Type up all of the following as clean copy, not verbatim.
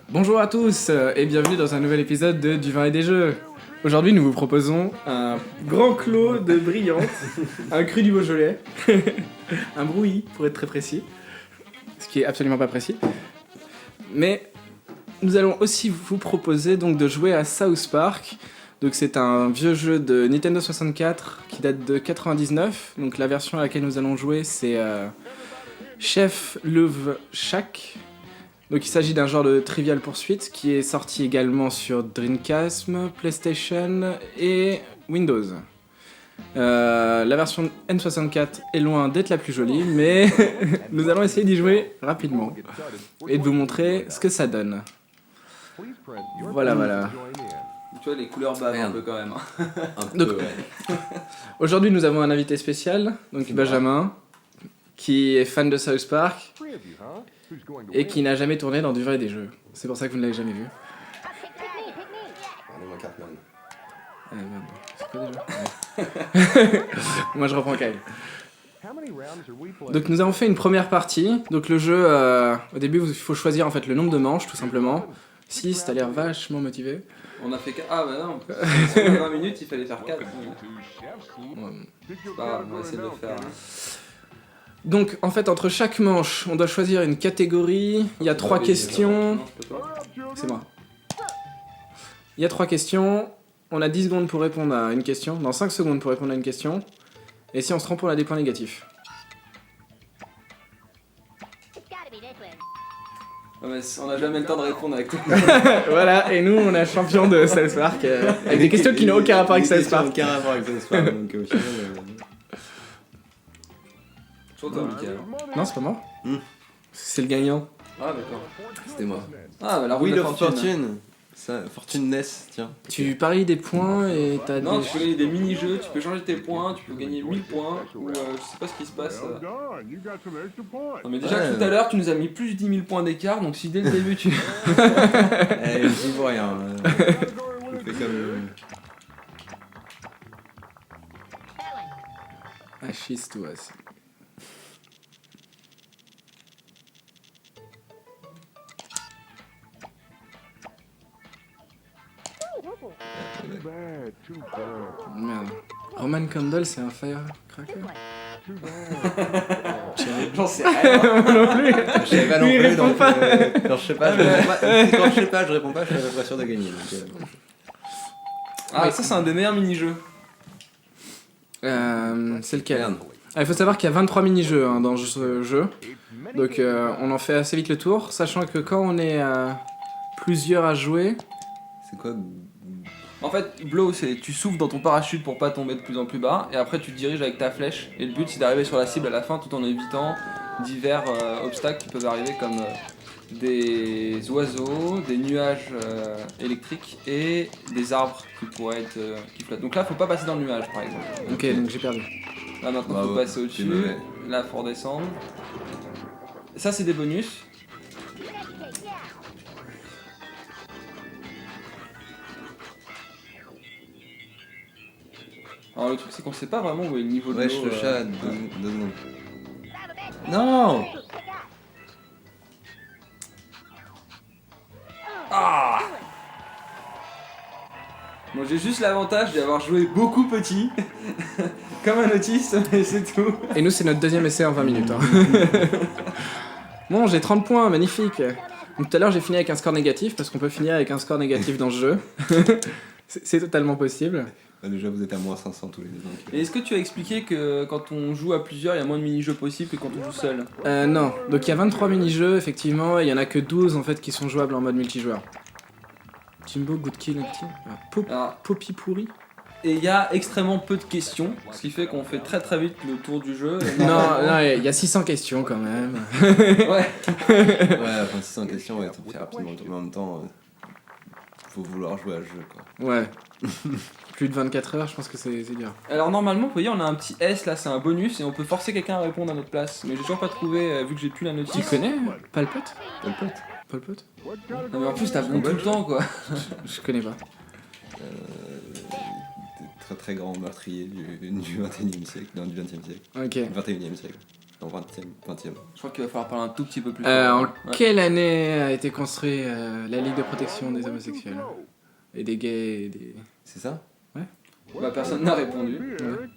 Bonjour à tous et bienvenue dans un nouvel épisode de Du vin et des jeux. Aujourd'hui nous vous proposons un grand clos de brillante, un cru du Beaujolais, un brouillis pour être très précis, ce qui est absolument pas précis. Mais nous allons aussi vous proposer donc de jouer à South Park. Donc c'est un vieux jeu de Nintendo 64 qui date de 99. Donc la version à laquelle nous allons jouer c'est Chef Love Shack. Donc il s'agit d'un genre de Trivial Pursuit qui est sorti également sur Dreamcast, PlayStation et Windows. La version N64 est loin d'être la plus jolie, mais nous allons essayer d'y jouer rapidement et de vous montrer ce que ça donne. Voilà. Tu vois, les couleurs bavent un peu quand même. Donc, aujourd'hui nous avons un invité spécial, donc Benjamin, qui est fan de South Park et qui n'a jamais tourné dans du vin et des jeux. C'est pour ça que vous ne l'avez jamais vu. C'est quoi déjà? Moi je reprends Kyle. Donc nous avons fait une première partie. Donc le jeu, au début il faut choisir en fait le nombre de manches tout simplement. 6, t'as l'air vachement motivé. On a fait 4. Ah bah non, sur 20 minutes il fallait faire 4. On va essayer de le faire. Donc en fait entre chaque manche on doit choisir une catégorie, il y a 3 questions. C'est moi. Il y a 3 questions, on a 10 secondes pour répondre à une question, dans 5 secondes pour répondre à une question, et si on se trompe on a des points négatifs. Ouais, mais on n'a jamais le temps de répondre avec toi. Voilà, et nous on est champion de South Park, avec des questions qui n'ont aucun rapport avec South Park. Aucun rapport avec South Park, donc au final... Sur toi, Mickaël. Non, c'est pas moi. C'est le gagnant. Ah d'accord. C'était moi. Ah bah la roue Wheel de of Fortune. Ça, Fortune NES, tiens. Tu paries des points et t'as Non, des... tu peux gagner des mini-jeux, tu peux changer tes points, tu peux gagner 1000 points, ou je sais pas ce qui se passe. Non mais déjà Ouais, tout à l'heure tu nous as mis plus de 10 000 points d'écart, donc si dès le début tu... Eh, j'y vois rien. Je fais comme... Ah, she's to us. Merde. Roman Candle, c'est un firecracker? J'en sais rien. non plus. Je savais pas non Lui, il plus, répond donc... pas. Quand je sais pas, je réponds pas. Quand je sais pas, je réponds pas, je suis pas sûr de gagner. Donc, Ah ça c'est un des meilleurs mini-jeux. C'est lequel? Merde. Il faut savoir qu'il y a 23 mini-jeux dans ce jeu. Donc on en fait assez vite le tour, sachant que quand on est plusieurs à jouer... C'est quoi? En fait, blow, c'est tu souffles dans ton parachute pour pas tomber de plus en plus bas, et après tu te diriges avec ta flèche, et le but c'est d'arriver sur la cible à la fin tout en évitant divers obstacles qui peuvent arriver comme des oiseaux, des nuages électriques et des arbres qui pourraient être qui flottent. Donc là, faut pas passer dans le nuage par exemple. Ok, donc j'ai perdu. Là maintenant, Bravo, faut passer c'est au-dessus, mauvais. là faut redescendre. Ça c'est des bonus. Alors le truc c'est qu'on sait pas vraiment où est le niveau de Wesh, l'eau. le chat, 2 secondes. Non! Bon, j'ai juste l'avantage d'avoir joué beaucoup petit, comme un autiste, mais c'est tout. Et nous, c'est notre deuxième essai en 20 minutes. Hein. Bon, j'ai 30 points, magnifique. Donc tout à l'heure, j'ai fini avec un score négatif, parce qu'on peut finir avec un score négatif dans ce jeu. C'est totalement possible. Déjà, vous êtes à moins 500 tous les deux. Donc, Et est-ce que tu as expliqué que quand on joue à plusieurs, il y a moins de mini-jeux possibles que quand on joue seul? Non, donc il y a 23 mini-jeux, effectivement, et il y en a que 12 en fait qui sont jouables en mode multijoueur. Jimbo, Good Kill, Alors, Poppy pourri. Et il y a extrêmement peu de questions, ce qui fait qu'on fait très très vite le tour du jeu. Et Non, normalement- non, il y a 600 questions quand même. Ouais. ouais, enfin, 600 questions, ouais, ça fait rapidement le tour, mais en même temps, faut vouloir jouer à ce jeu, quoi. Ouais. plus de 24 heures, je pense que c'est dur. Alors normalement, vous voyez, on a un petit S là, c'est un bonus et on peut forcer quelqu'un à répondre à notre place. Mais j'ai toujours pas trouvé, vu que j'ai plus la Tu notice. connais Pol Pot Pol Pot. Pol Pot Non, mais en plus, t'as bon tout le temps quoi. Je connais pas. Très très grand meurtrier du 21e siècle. Non, du 20e siècle. Ok. 21e siècle. Non, 20e. Je crois qu'il va falloir parler un tout petit peu plus En fort. Ouais. quelle année a été construite la Ligue de protection des homosexuels et des gays et des... C'est ça? Bah, personne n'a répondu. Ouais.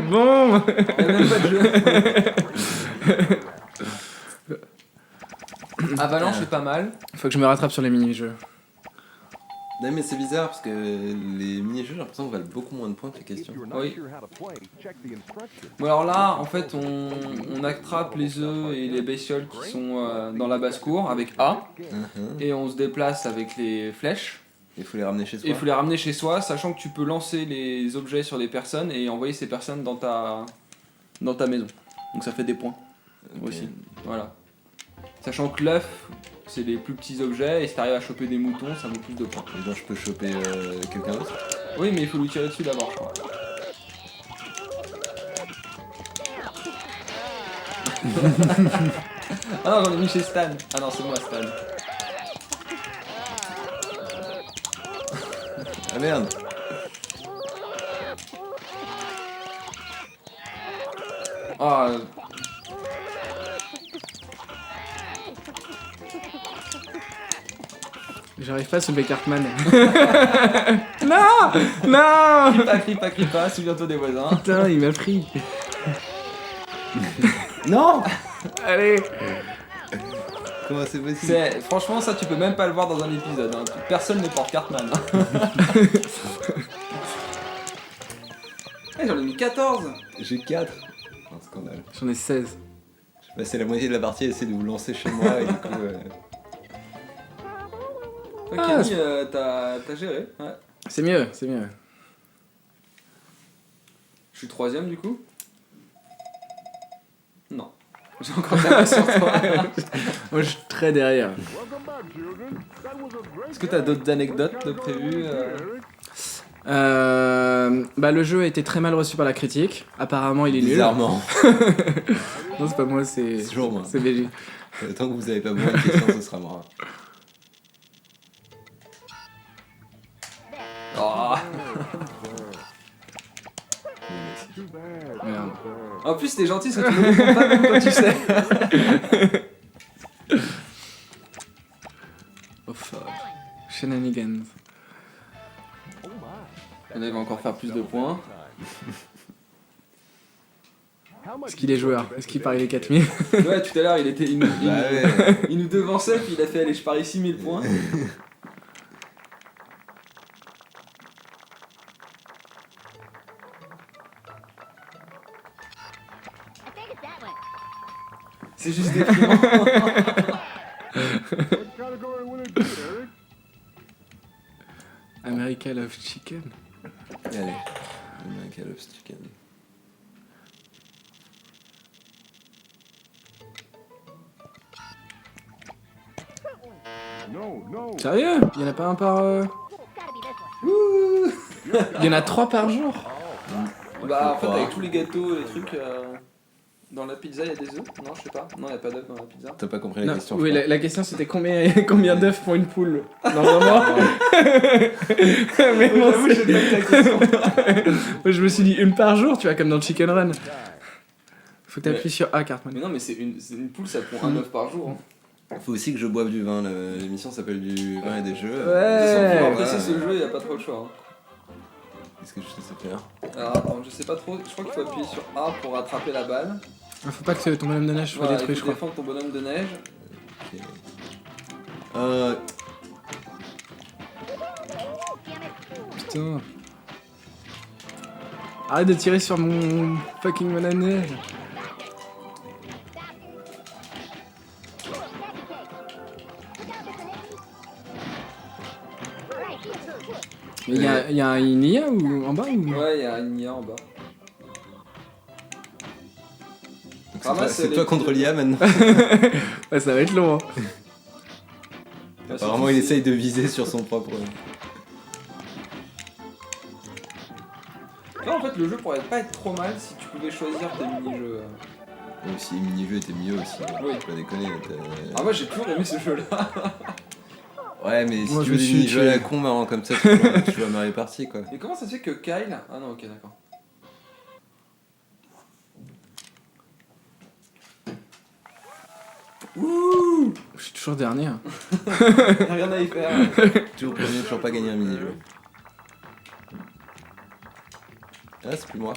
Bon. Il y a même pas de jeu. Avalanche est pas mal. Faut que je me rattrape sur les mini-jeux. Non, mais c'est bizarre parce que les mini-jeux, j'ai l'impression qu'on valent beaucoup moins de points que les questions. Oui. Bon alors là, en fait, on attrape les œufs et les bestioles qui sont dans la basse-cour avec A. Et on se déplace avec les flèches. Il faut les ramener chez Et soi. il faut les ramener chez soi, sachant que tu peux lancer les objets sur les personnes et envoyer ces personnes dans ta maison. Donc ça fait des points Ok. aussi. Voilà. Sachant que l'œuf, c'est les plus petits objets et si t'arrives à choper des moutons, ça vaut plus de points. Et donc je peux choper quelqu'un d'autre. Oui, mais il faut lui tirer dessus d'abord, je crois. Ah non, j'en ai mis chez Stan. Ah non, c'est moi Stan. Ah merde. Ah, J'arrive pas à soulever Cartman. Non. Non. crie pas, souviens-toi des voisins. Putain, il m'a pris. Non. Allez. Comment c'est possible? Franchement, ça tu peux même pas le voir dans un épisode. Hein. Personne n'est porte Cartman. Eh, j'en ai mis 14. J'ai 4. Un scandale. J'en ai 16. J'ai passé la moitié de la partie à essayer de vous lancer chez moi et du coup. Ok, Ah, Camille, t'as géré. Ouais. C'est mieux, c'est mieux. Je suis 3ème du coup. Non. J'ai encore de la sur toi. Moi, je suis très derrière. Est-ce que t'as d'autres anecdotes de prévues Bah, le jeu a été très mal reçu par la critique. Apparemment, il est nul. Bizarrement. Non, c'est pas moi, c'est C'est toujours moi. c'est BG. Tant que vous avez pas moins de questions, ce sera moi. Oh. Merde. En plus, t'es gentil parce que tu me réponds pas même quand tu sais. Oh fuck. Shenanigans. On va encore faire plus de points. Est-ce qu'il est joueur? Est-ce qu'il parie les 4000? Ouais, tout à l'heure, il Bah ouais. nous devançait, puis il a fait allez, je parie 6000 points. C'est juste déprimant. America Love Chicken. Allez. American Love Chicken. Sérieux? Il y en a pas un par... Il y en a 3 par jour? Bah, en fait, Pourquoi avec tous les gâteaux, les trucs. Dans la pizza, il y a des œufs? Non, je sais pas. Non, il y a pas d'œufs dans la pizza. T'as pas compris la Non, question? oui, je crois. la question c'était combien d'œufs pour une poule? Non, vraiment? Mais bon, J'avoue, j'ai pas eu la question. moi, je me suis dit une par jour, tu vois, comme dans le Chicken Run. Faut que t'appuies sur A, Cartman. Mais non, mais c'est une poule, ça prend un œuf par jour. Hein. Faut aussi que je boive du vin. L'émission s'appelle du vin et des jeux. Ouais. Pour apprécier ce jeu, y a pas trop le choix. Hein. Qu'est-ce que je sais faire? Alors attends, je sais pas trop. Je crois qu'il faut appuyer sur A pour rattraper la balle. Faut pas que ton bonhomme de neige soit Voilà, détruit, il je faut crois. défendre ton bonhomme de neige. Ok. Putain. Arrête de tirer sur mon fucking bonhomme de neige. Il y a une IA ou en bas ou... Ouais, il y a une IA en bas. Donc Ramasse c'est les toi petits- contre l'IA maintenant. Ouais, ça va être long. Hein. Apparemment, il essaye de viser sur son propre. Là, en fait, le jeu pourrait pas être trop mal si tu pouvais choisir tes mini-jeux. Même si les mini-jeux étaient mieux aussi. Oui. Faut pas déconner. Ah, moi j'ai toujours aimé ce jeu-là. Ouais, mais si Moi, tu je veux me des suis mini-jeux à tué. la con marrant comme ça, tu joues à Mario Party quoi. Et comment ça se fait que Kyle. Ah non, ok, d'accord. Ouh, je suis toujours dernier. Hein. Y'a rien à y faire. Toujours premier, toujours pas gagné un mini-jeu. Ah, c'est plus moi.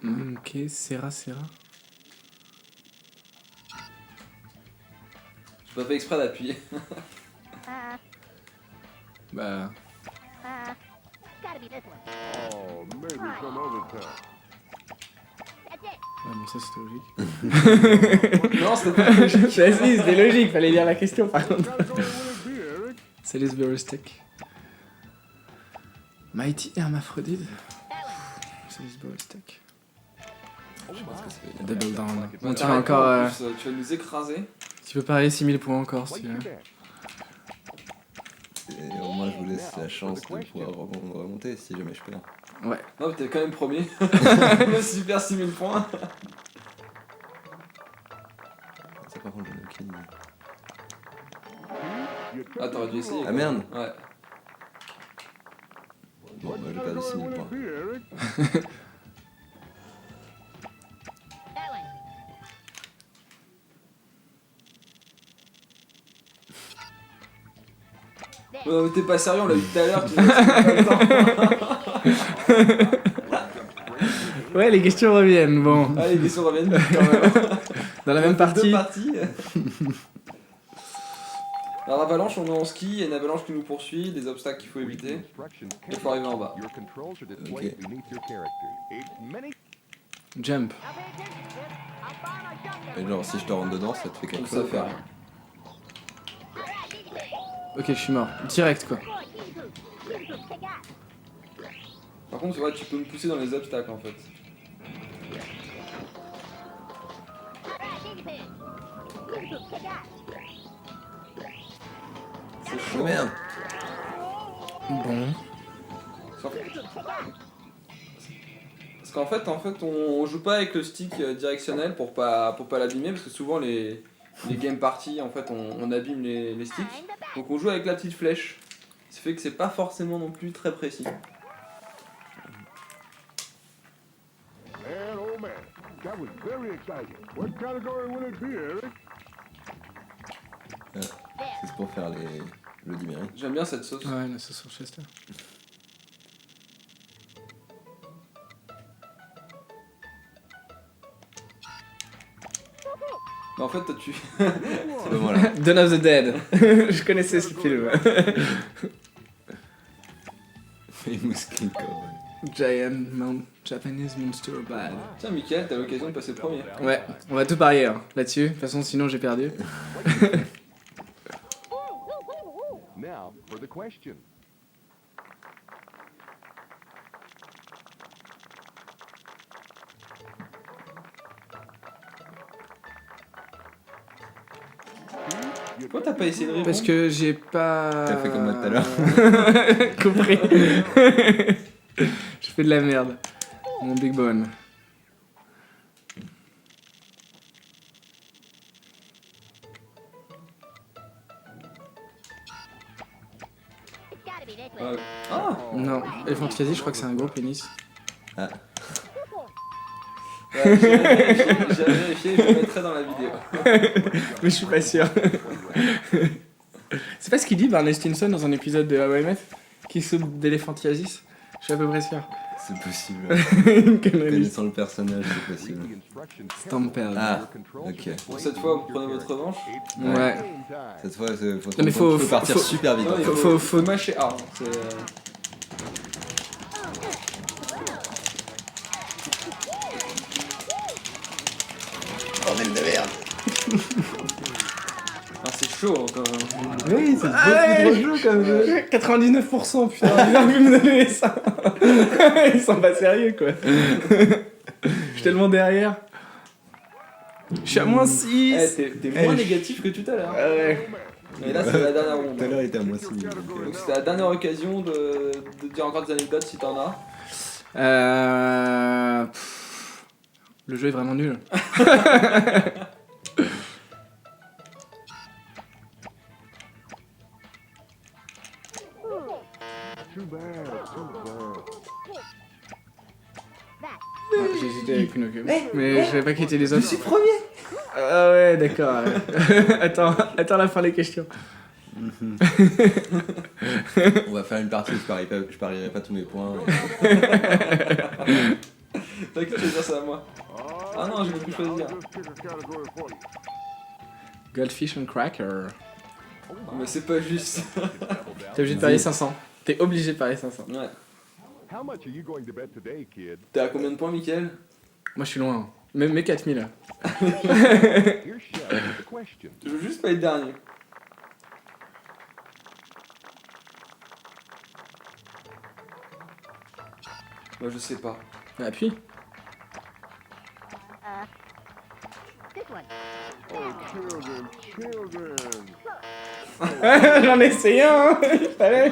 Ok, Serra. J'ai pas fait exprès d'appuyer. Bah... Gotta be this one. Oh, maybe some other time. That's it. Ouais, mais ça c'était logique. Non, c'était pas logique. Bah si, c'était logique, fallait lire la question par contre. Gotta go with it be, Eric. Salisbury Steak. Mighty Hermaphrodite. Salisbury Steak. Je pense que c'est. Double down. Bon, tu T'as vas raison, encore... en plus, tu vas nous écraser. Tu peux parier 6000 points encore si What's tu veux. your bet? Et au moins, je vous laisse la chance de pouvoir remonter si jamais je perds. Ouais. Non, mais t'es quand même premier. Le super 6000 points. Ça, par contre, j'en ai aucune idée. You took Ah, t'aurais it dû essayer. wrong. Ah merde! Ouais. Bon, bah, j'ai Gotta perdu go 6000 with points. it be, Eric. That one. Non, mais t'es pas sérieux, on l'a vu tout à l'heure. Tu vois, c'est pas le temps. Ouais, les questions reviennent. Bon, Ah, les questions reviennent vite, quand même. dans la même Deux partie. parties. Alors, avalanche, on est en ski, il y a une avalanche qui nous poursuit, des obstacles qu'il faut éviter. Instructions Il faut arriver en bas. Your controls are displayed beneath your character. It's many. Jump. I'll pay attention, Chip. I'll find my jump Et genre, si je te rentre dedans, ça te fait quelque Donc ça chose. fait rien. Ok, je suis mort. Direct quoi. Par contre, ouais, tu peux me pousser dans les obstacles en fait. C'est Oh chaud. merde! Bon. Parce qu'en fait, on joue pas avec le stick directionnel pour pas l'abîmer parce que souvent les game parties en fait on abîme les sticks. Donc on joue avec la petite flèche. Ça fait que c'est pas forcément non plus très précis. And oh man, that was very exciting. What category will it be, Eric? C'est pour faire les Bloody Mary. J'aime bien cette sauce. Ouais, la sauce Worcester. Mais en fait, toi, tu. C'est pas moi là. Dawn of the Dead. Je connaissais ce film. Famous King Cobra. Giant Japanese Monster Bad. Tiens, Mickaël, t'as l'occasion de passer premier. Ouais, on va tout parier hein, là-dessus. De toute façon, sinon j'ai perdu. Now for the question. Pourquoi t'as pas essayé de répondre? Parce que j'ai pas. T'as fait comme moi tout à l'heure. Compris. Je fais de la merde. Mon big bone. It's gotta be this Ouais. way. Ah Non, Elephant Quasi, je crois que c'est un gros pénis. Ah, ouais, j'ai vérifié, je le mettrai dans la vidéo. Mais je suis pas sûr. C'est pas ce qu'il dit Barney Stinson dans un épisode de How I Met qui soupe d'éléphantiasis. Je suis à peu près sûr. c'est possible. Une connerie. Connaissant le personnage, c'est possible. Stamped. Ah, ok. Bon, cette fois, vous prenez votre revanche. Ouais. Cette fois, faut, Non, mais faut partir faut- super vite. Non, en il fait. faut mâcher A. C'est, Bordel de merde! Ah, c'est chaud quand même. Oui, c'est Ouais. beaucoup trop chaud comme jeu. 99%, putain, il a envie de me donner ça. Ils sont pas sérieux, quoi. Je suis tellement derrière. Je suis à moins 6. Eh, t'es moins négatif que tout à l'heure. Ah ouais. Et là, c'est la dernière ronde. Tout à l'heure, il était à moins 6. Donc c'était la dernière occasion de dire encore des anecdotes si t'en as. Le jeu est vraiment nul. Too bad, too bad. J'ai hésité avec Pinocchio. Mais je savais pas qui étaient les autres. Je suis premier. Ah ouais, d'accord. attends la fin des questions. On va faire une partie où je parierai pas tous mes points. T'inquiète, je vais dire ça à moi. Ah non, je vais plus choisir. Just pick a category for you. Goldfish and Cracker. Mais c'est pas juste. T'es obligé de parier 500. T'es obligé de parier 500. Ouais. How much are you going to bet today, kid? T'es à combien de points, Mickaël? Moi je suis loin. Même mes 4000. Here's Chef with the question. Je veux juste pas être dernier. Moi je sais pas. Appuie. This one. Oh, children, children. J'en ai essayé un. Il fallait.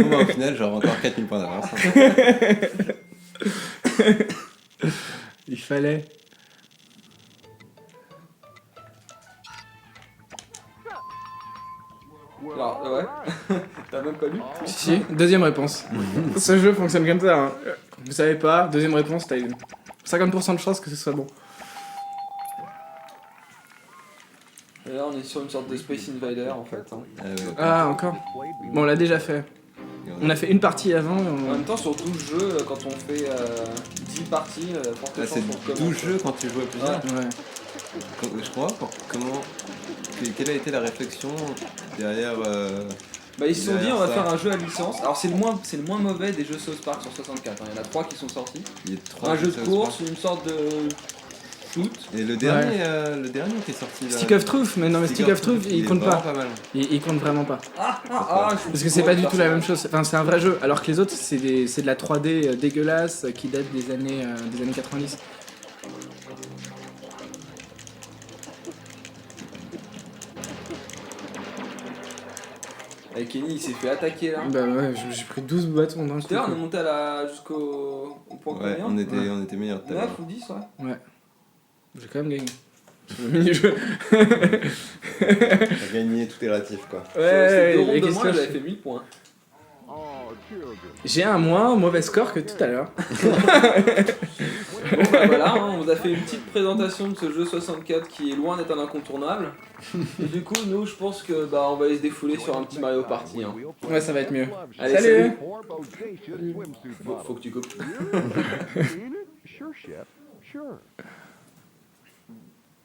Bon, bah, au final, j'aurai encore 4000 points d'avance. Il fallait. Alors, ouais. T'as même pas lu? Si, deuxième réponse. Ce jeu fonctionne comme ça. Hein. Vous savez pas, deuxième réponse, t'as eu 50% de chance que ce soit bon. Et là, on est sur une sorte de Space Invader en fait. Hein. Ah, ouais. Ah, encore. Bon, on l'a déjà fait. On a fait une partie avant. et En on- même temps, sur 12 jeux, quand on fait 10 parties, forte Ah, chance c'est qu'on 12 commence. jeux quand tu joues à plusieurs. Ouais. Je crois. Comment. Quelle a été la réflexion derrière. Bah, ils se sont dit, Derrière on va ça. faire un jeu à licence. Alors, c'est le moins mauvais des jeux South Park sur 64. Hein. Il y en a 3 qui sont sortis. Il y a 3 Un jeu de course, une sorte de shoot. Et le dernier qui est sorti là. Stick of Truth, mais non, mais Stick of Truth, il est compte vraiment pas. mal. Il compte vraiment pas. Parce que c'est pas du tout la même chose. Enfin, c'est un vrai jeu. Alors que les autres, c'est de la 3D dégueulasse qui date des années 90. Et Kenny, il s'est fait attaquer là. Bah ouais, j'ai pris 12 bâtons dans le Tout à l'heure, on est truc. monté jusqu'au point Ouais, combien on était meilleurs tout à 9 l'heure. ou 10, ouais. Ouais. J'ai quand même gagné. C'est le mini-jeu. T'as gagné, tout est relatif quoi. Sur ces Ouais, deux les rondes de moins, questions. j'avais fait 1000 points. Oh, children. J'ai un moins mauvais score que tout à l'heure. Bon, bah voilà, hein, on vous a fait une petite présentation de ce jeu 64 qui est loin d'être un incontournable. Et du coup, nous, je pense que bah on va aller se défouler sur un petit Mario Party. Hein. Ouais, ça va être mieux. Allez, Salut. Or bodacious swimsuit Faut que tu copies. bottle. Seen it? Sure, chef. Sure.